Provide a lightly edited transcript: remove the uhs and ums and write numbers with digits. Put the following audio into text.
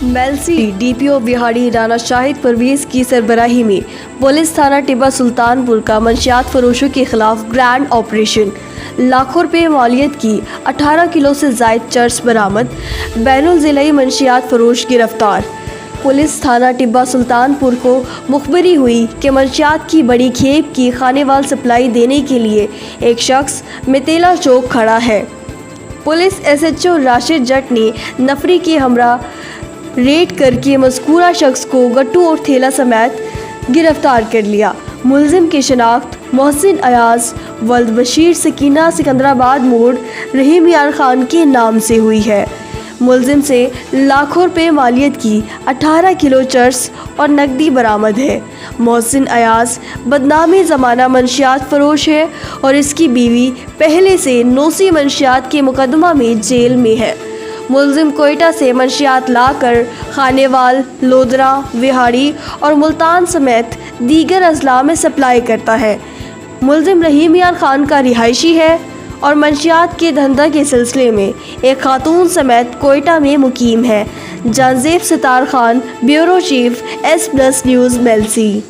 Mailsi DPO बिहाड़ी Rana Shahid Parvez की सरबराही में police थाना टिब्बा सुल्तानपुर का मंशियात फरोशों के खिलाफ ग्रैंड ऑपरेशन। लाखों रुपए मालियत की 18 किलो से जायद चर्स बरामद। बैनुल ज़िलाई मंशियात फरोश गिरफ्तार। पुलिस थाना टिब्बा सुल्तानपुर को मुखबरी हुई कि मंशियात की बड़ी खेप की खानेवाल सप्लाई देने के लिए एक शख्स मितेला चौक खड़ा है। पुलिस SHO राशिद जट ने नफरी के हमरा रेड करके मज़कूरा शख्स को गट्टू और थैला समेत गिरफ्तार कर लिया। मुलजिम की शनाख्त मोहसिन अयाज वल्द बशीर सकीना सिकंदराबाद मोड़ रहीम यार खान के नाम से हुई है। मुलजिम से लाखों रुपए मालियत की 18 किलो चर्स और नकदी बरामद है। मोहसिन अयाज बदनामी ज़माना मंशियात फरोश है और इसकी बीवी पहले से नोसी मंशियात के मुकदमा में जेल में है। मुलजिम कोयटा से मंशियात लाकर खानेवाल, लोधरा, विहाड़ी और मुल्तान समेत दीगर अजला में सप्लाई करता है। मुलजिम रहीम यार खान का रिहायशी है और मंशियात के धंधा के सिलसिले में एक खातून समेत कोयटा में मुकीम है। Janzeb sitar Khan, bureau chief, S+ news, Mailsi.